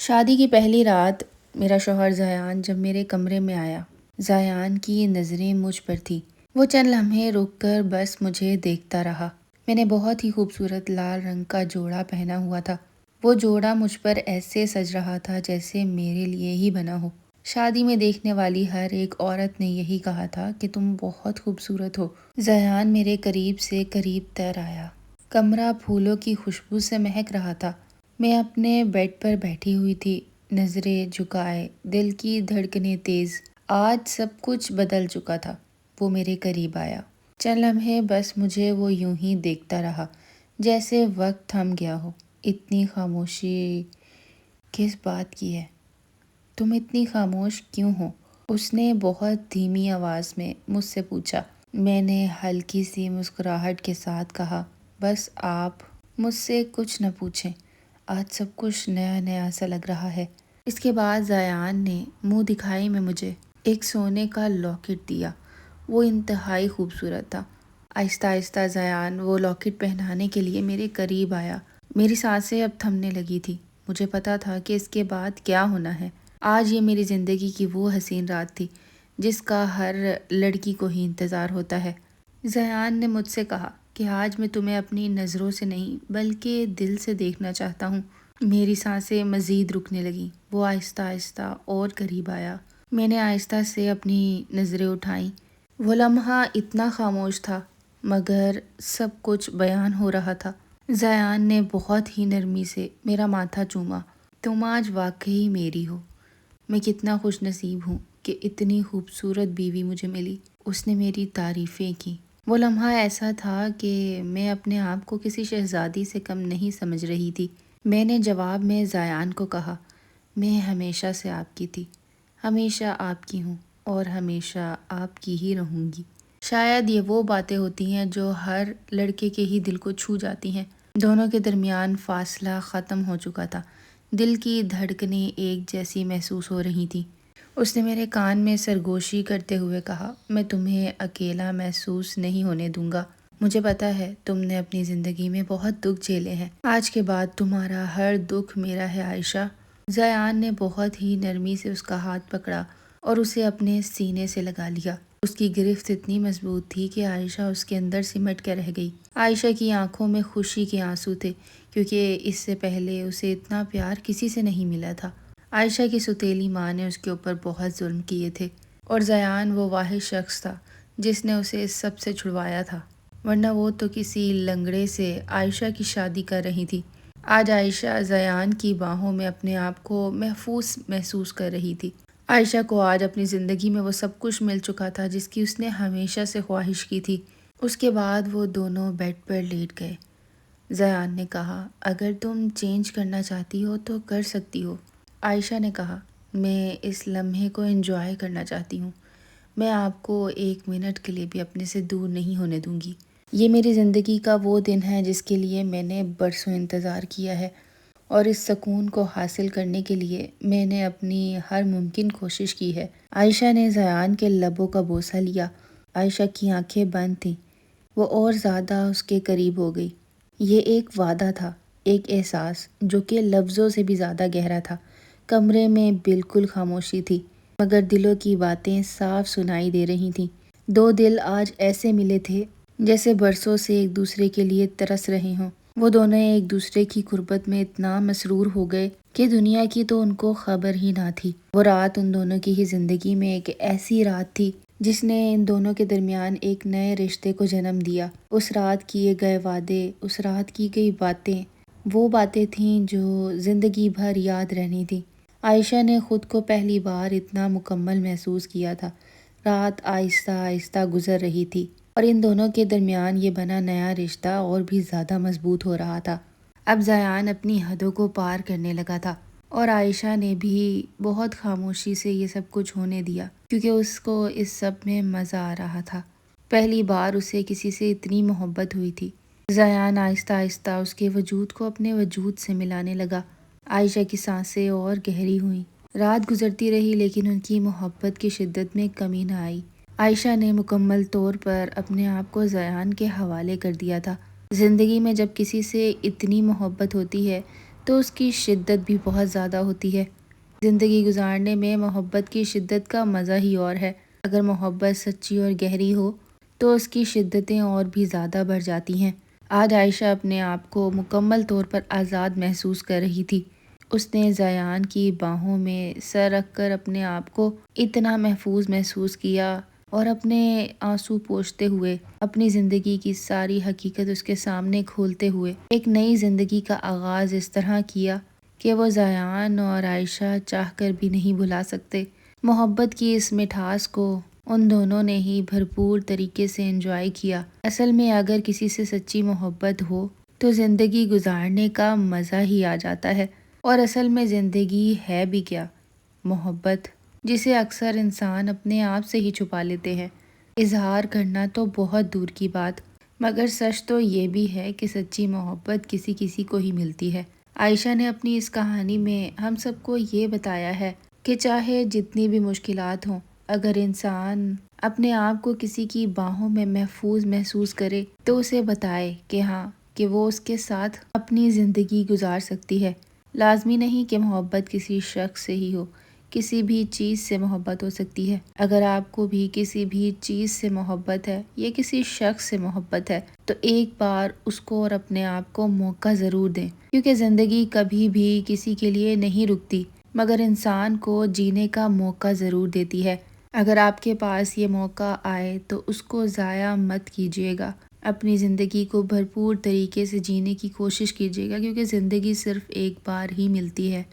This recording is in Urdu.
شادی کی پہلی رات میرا شوہر زیان جب میرے کمرے میں آیا، زیان کی نظریں مجھ پر تھی۔ وہ چند لمحے رک کر بس مجھے دیکھتا رہا۔ میں نے بہت ہی خوبصورت لال رنگ کا جوڑا پہنا ہوا تھا۔ وہ جوڑا مجھ پر ایسے سج رہا تھا جیسے میرے لیے ہی بنا ہو۔ شادی میں دیکھنے والی ہر ایک عورت نے یہی کہا تھا کہ تم بہت خوبصورت ہو۔ زیان میرے قریب سے قریب تر آیا۔ کمرہ پھولوں کی خوشبو سے مہک رہا تھا۔ میں اپنے بیڈ پر بیٹھی ہوئی تھی، نظریں جھکائے، دل کی دھڑکنیں تیز۔ آج سب کچھ بدل چکا تھا۔ وہ میرے قریب آیا۔ چند لمحے بس مجھے وہ یوں ہی دیکھتا رہا جیسے وقت تھم گیا ہو۔ اتنی خاموشی کس بات کی ہے؟ تم اتنی خاموش کیوں ہو؟ اس نے بہت دھیمی آواز میں مجھ سے پوچھا۔ میں نے ہلکی سی مسکراہٹ کے ساتھ کہا، بس آپ مجھ سے کچھ نہ پوچھیں، آج سب کچھ نیا نیا سا لگ رہا ہے۔ اس کے بعد زیان نے منہ دکھائی میں مجھے ایک سونے کا لاکٹ دیا۔ وہ انتہائی خوبصورت تھا۔ آہستہ آہستہ زیان وہ لاکٹ پہنانے کے لیے میرے قریب آیا۔ میری سانسیں اب تھمنے لگی تھی۔ مجھے پتا تھا کہ اس کے بعد کیا ہونا ہے۔ آج یہ میری زندگی کی وہ حسین رات تھی جس کا ہر لڑکی کو ہی انتظار ہوتا ہے۔ زیان نے مجھ سے کہا کہ آج میں تمہیں اپنی نظروں سے نہیں بلکہ دل سے دیکھنا چاہتا ہوں۔ میری سانسیں مزید رکنے لگیں۔ وہ آہستہ آہستہ اور قریب آیا۔ میں نے آہستہ سے اپنی نظریں اٹھائیں۔ وہ لمحہ اتنا خاموش تھا مگر سب کچھ بیان ہو رہا تھا۔ زیان نے بہت ہی نرمی سے میرا ماتھا چوما۔ تم آج واقعی میری ہو۔ میں کتنا خوش نصیب ہوں کہ اتنی خوبصورت بیوی مجھے ملی۔ اس نے میری تعریفیں کی۔ وہ لمحہ ایسا تھا کہ میں اپنے آپ کو کسی شہزادی سے کم نہیں سمجھ رہی تھی۔ میں نے جواب میں زیان کو کہا، میں ہمیشہ سے آپ کی تھی، ہمیشہ آپ کی ہوں اور ہمیشہ آپ کی ہی رہوں گی۔ شاید یہ وہ باتیں ہوتی ہیں جو ہر لڑکے کے ہی دل کو چھو جاتی ہیں۔ دونوں کے درمیان فاصلہ ختم ہو چکا تھا۔ دل کی دھڑکنیں ایک جیسی محسوس ہو رہی تھیں۔ اس نے میرے کان میں سرگوشی کرتے ہوئے کہا، میں تمہیں اکیلا محسوس نہیں ہونے دوں گا۔ مجھے پتا ہے تم نے اپنی زندگی میں بہت دکھ جھیلے ہیں۔ آج کے بعد تمہارا ہر دکھ میرا ہے عائشہ۔ زیان نے بہت ہی نرمی سے اس کا ہاتھ پکڑا اور اسے اپنے سینے سے لگا لیا۔ اس کی گرفت اتنی مضبوط تھی کہ عائشہ اس کے اندر سمٹ کے رہ گئی۔ عائشہ کی آنکھوں میں خوشی کے آنسو تھے کیونکہ اس سے پہلے اسے اتنا پیار کسی سے نہیں ملا تھا۔ عائشہ کی سوتیلی ماں نے اس کے اوپر بہت ظلم کیے تھے اور زیان وہ واحد شخص تھا جس نے اسے اس سب سے چھڑوایا تھا، ورنہ وہ تو کسی لنگڑے سے عائشہ کی شادی کر رہی تھی۔ آج عائشہ زیان کی باہوں میں اپنے آپ کو محفوظ محسوس کر رہی تھی۔ عائشہ کو آج اپنی زندگی میں وہ سب کچھ مل چکا تھا جس کی اس نے ہمیشہ سے خواہش کی تھی۔ اس کے بعد وہ دونوں بیڈ پر لیٹ گئے۔ زیان نے کہا، اگر تم چینج کرنا چاہتی ہو تو کر سکتی ہو۔ عائشہ نے کہا، میں اس لمحے کو انجوائے کرنا چاہتی ہوں۔ میں آپ کو ایک منٹ کے لیے بھی اپنے سے دور نہیں ہونے دوں گی۔ یہ میری زندگی کا وہ دن ہے جس کے لیے میں نے برسوں انتظار کیا ہے اور اس سکون کو حاصل کرنے کے لیے میں نے اپنی ہر ممکن کوشش کی ہے۔ عائشہ نے زیان کے لبوں کا بوسہ لیا۔ عائشہ کی آنکھیں بند تھیں۔ وہ اور زیادہ اس کے قریب ہو گئی۔ یہ ایک وعدہ تھا، ایک احساس جو کہ لفظوں سے بھی زیادہ گہرا تھا۔ کمرے میں بالکل خاموشی تھی مگر دلوں کی باتیں صاف سنائی دے رہی تھیں۔ دو دل آج ایسے ملے تھے جیسے برسوں سے ایک دوسرے کے لیے ترس رہے ہوں۔ وہ دونوں ایک دوسرے کی قربت میں اتنا مسرور ہو گئے کہ دنیا کی تو ان کو خبر ہی نہ تھی۔ وہ رات ان دونوں کی ہی زندگی میں ایک ایسی رات تھی جس نے ان دونوں کے درمیان ایک نئے رشتے کو جنم دیا۔ اس رات کیے گئے وعدے، اس رات کی گئی باتیں، وہ باتیں تھیں جو زندگی بھر یاد رہنی تھیں۔ عائشہ نے خود کو پہلی بار اتنا مکمل محسوس کیا تھا۔ رات آہستہ آہستہ گزر رہی تھی اور ان دونوں کے درمیان یہ بنا نیا رشتہ اور بھی زیادہ مضبوط ہو رہا تھا۔ اب زیان اپنی حدوں کو پار کرنے لگا تھا اور عائشہ نے بھی بہت خاموشی سے یہ سب کچھ ہونے دیا کیونکہ اس کو اس سب میں مزہ آ رہا تھا۔ پہلی بار اسے کسی سے اتنی محبت ہوئی تھی۔ زیان آہستہ آہستہ اس کے وجود کو اپنے وجود سے ملانے لگا۔ عائشہ کی سانسیں اور گہری ہوئیں۔ رات گزرتی رہی لیکن ان کی محبت کی شدت میں کمی نہ آئی۔ عائشہ نے مکمل طور پر اپنے آپ کو زیان کے حوالے کر دیا تھا۔ زندگی میں جب کسی سے اتنی محبت ہوتی ہے تو اس کی شدت بھی بہت زیادہ ہوتی ہے۔ زندگی گزارنے میں محبت کی شدت کا مزہ ہی اور ہے۔ اگر محبت سچی اور گہری ہو تو اس کی شدتیں اور بھی زیادہ بڑھ جاتی ہیں۔ آج عائشہ اپنے آپ کو مکمل طور پر آزاد محسوس کر رہی تھی۔ اس نے زیان کی باہوں میں سر رکھ کر اپنے آپ کو اتنا محفوظ محسوس کیا اور اپنے آنسو پوچھتے ہوئے، اپنی زندگی کی ساری حقیقت اس کے سامنے کھولتے ہوئے ایک نئی زندگی کا آغاز اس طرح کیا کہ وہ زیان اور عائشہ چاہ کر بھی نہیں بھلا سکتے۔ محبت کی اس مٹھاس کو ان دونوں نے ہی بھرپور طریقے سے انجوائے کیا۔ اصل میں اگر کسی سے سچی محبت ہو تو زندگی گزارنے کا مزہ ہی آ جاتا ہے۔ اور اصل میں زندگی ہے بھی کیا؟ محبت، جسے اکثر انسان اپنے آپ سے ہی چھپا لیتے ہیں۔ اظہار کرنا تو بہت دور کی بات، مگر سچ تو یہ بھی ہے کہ سچی محبت کسی کسی کو ہی ملتی ہے۔ عائشہ نے اپنی اس کہانی میں ہم سب کو یہ بتایا ہے کہ چاہے جتنی بھی مشکلات ہوں، اگر انسان اپنے آپ کو کسی کی باہوں میں محفوظ محسوس کرے تو اسے بتائے کہ ہاں، کہ وہ اس کے ساتھ اپنی زندگی گزار سکتی ہے۔ لازمی نہیں کہ محبت کسی شخص سے ہی ہو، کسی بھی چیز سے محبت ہو سکتی ہے۔ اگر آپ کو بھی کسی بھی چیز سے محبت ہے یا کسی شخص سے محبت ہے تو ایک بار اس کو اور اپنے آپ کو موقع ضرور دیں، کیونکہ زندگی کبھی بھی کسی کے لیے نہیں رکتی، مگر انسان کو جینے کا موقع ضرور دیتی ہے۔ اگر آپ کے پاس یہ موقع آئے تو اس کو ضائع مت کیجیے گا۔ اپنی زندگی کو بھرپور طریقے سے جینے کی کوشش کیجیے گا، کیونکہ زندگی صرف ایک بار ہی ملتی ہے۔